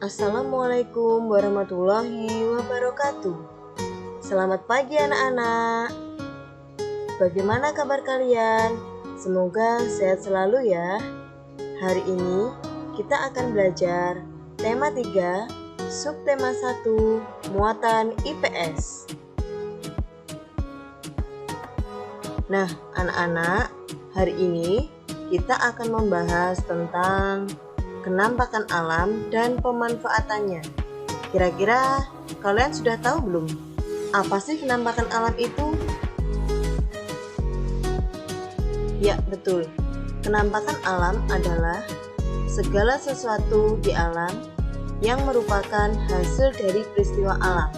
Assalamualaikum warahmatullahi wabarakatuh. Selamat pagi anak-anak. Bagaimana kabar kalian? Semoga sehat selalu ya. Hari ini kita akan belajar tema 3, subtema 1, muatan IPS. Nah, anak-anak, hari ini kita akan membahas tentang kenampakan alam dan pemanfaatannya. Kira-kira kalian sudah tahu belum? Apa sih kenampakan alam itu? Ya, betul. Kenampakan alam adalah segala sesuatu di alam yang merupakan hasil dari peristiwa alam.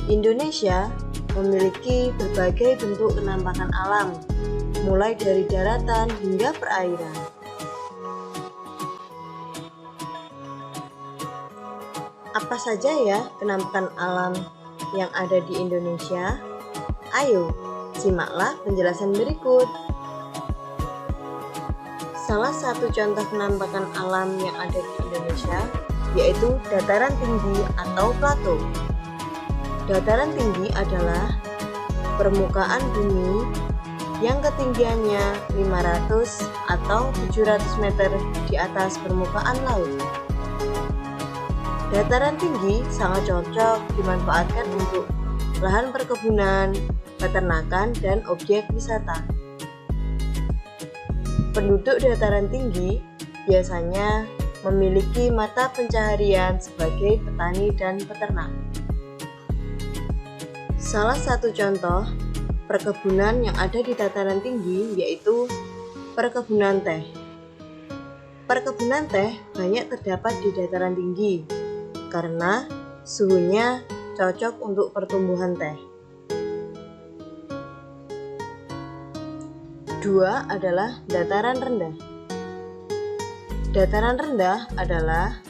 Indonesia memiliki berbagai bentuk kenampakan alam, mulai dari daratan hingga perairan. Apa saja ya kenampakan alam yang ada di Indonesia? Ayo, simaklah penjelasan berikut. Salah satu contoh kenampakan alam yang ada di Indonesia yaitu dataran tinggi atau plato. Dataran tinggi adalah permukaan bumi yang ketinggiannya 500 atau 700 meter di atas permukaan laut. Dataran tinggi sangat cocok dimanfaatkan untuk lahan perkebunan, peternakan, dan objek wisata. Penduduk dataran tinggi biasanya memiliki mata pencaharian sebagai petani dan peternak. Salah satu contoh perkebunan yang ada di dataran tinggi yaitu perkebunan teh. Perkebunan teh banyak terdapat di dataran tinggi karena suhunya cocok untuk pertumbuhan teh. Dua adalah dataran rendah. Dataran rendah adalah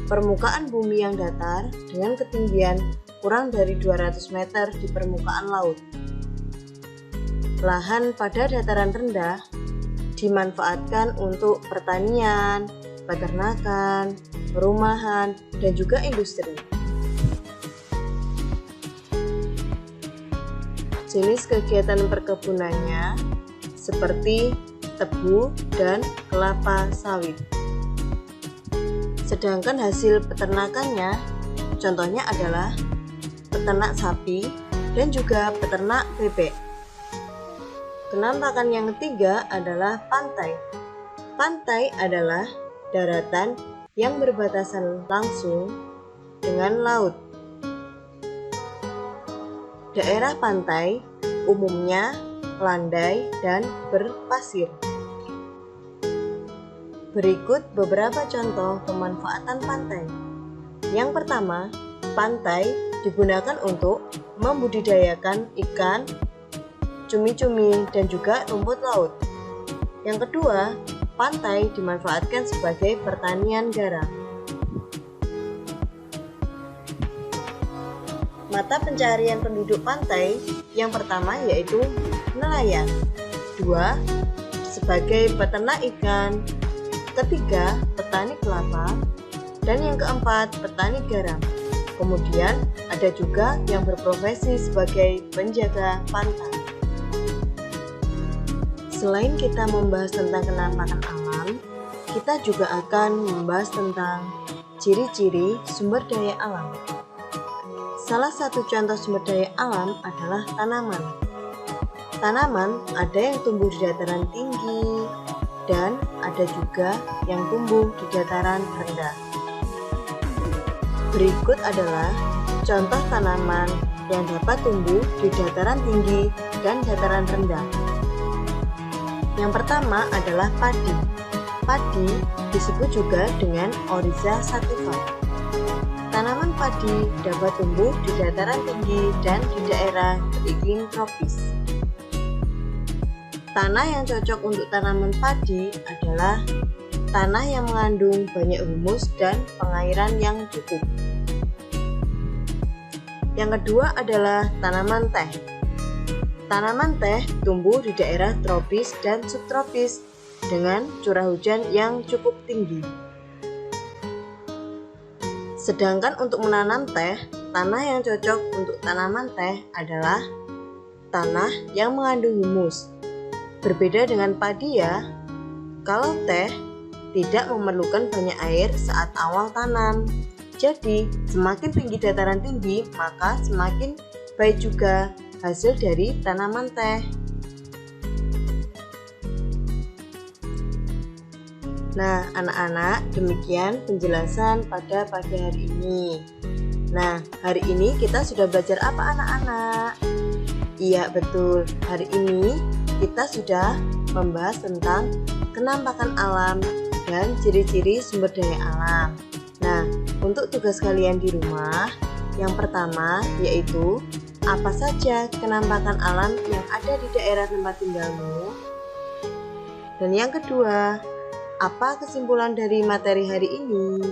permukaan bumi yang datar dengan ketinggian kurang dari 200 meter di permukaan laut. Lahan pada dataran rendah dimanfaatkan untuk pertanian, peternakan, perumahan, dan juga industri. Jenis kegiatan perkebunannya seperti tebu dan kelapa sawit. Sedangkan hasil peternakannya contohnya adalah peternak sapi dan juga peternak bebek. Kenampakan yang ketiga adalah pantai. Pantai adalah daratan yang berbatasan langsung dengan laut. Daerah pantai umumnya landai dan berpasir. Berikut beberapa contoh pemanfaatan pantai. Yang pertama, pantai digunakan untuk membudidayakan ikan, cumi-cumi, dan juga rumput laut. Yang kedua, pantai dimanfaatkan sebagai pertanian garam. Mata pencaharian penduduk pantai yang pertama yaitu nelayan. Dua, sebagai peternak ikan. Ketiga, petani kelapa. Dan yang keempat, petani garam. Kemudian ada juga yang berprofesi sebagai penjaga pantai. Selain kita membahas tentang kenampakan alam, kita juga akan membahas tentang ciri-ciri sumber daya alam. Salah satu contoh sumber daya alam adalah tanaman. Tanaman ada yang tumbuh di dataran tinggi dan ada juga yang tumbuh di dataran rendah. Berikut adalah contoh tanaman yang dapat tumbuh di dataran tinggi dan dataran rendah. Yang pertama adalah padi. Padi disebut juga dengan Oryza sativa. Tanaman padi dapat tumbuh di dataran tinggi dan di daerah beriklim tropis. Tanah yang cocok untuk tanaman padi adalah tanah yang mengandung banyak humus dan pengairan yang cukup. Yang kedua adalah tanaman teh. Tanaman teh tumbuh di daerah tropis dan subtropis dengan curah hujan yang cukup tinggi. Sedangkan untuk menanam teh, tanah yang cocok untuk tanaman teh adalah tanah yang mengandung humus. Berbeda dengan padi ya, kalau teh tidak memerlukan banyak air saat awal tanam. Jadi, semakin tinggi dataran tinggi, maka semakin baik juga hasil dari tanaman teh. Nah, anak-anak, demikian penjelasan pada pagi hari ini. Nah, hari ini kita sudah belajar apa anak-anak? Iya, betul. Hari ini kita sudah membahas tentang kenampakan alam dan ciri-ciri sumber daya alam. Nah, untuk tugas kalian di rumah, yang pertama yaitu apa saja kenampakan alam yang ada di daerah tempat tinggalmu? Dan yang kedua, apa kesimpulan dari materi hari ini?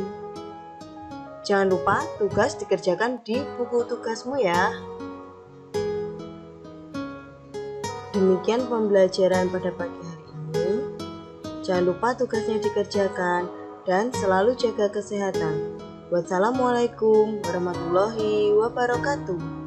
Jangan lupa tugas dikerjakan di buku tugasmu ya. Demikian pembelajaran pada pagi hari ini. Jangan lupa tugasnya dikerjakan dan selalu jaga kesehatan. Wassalamualaikum warahmatullahi wabarakatuh.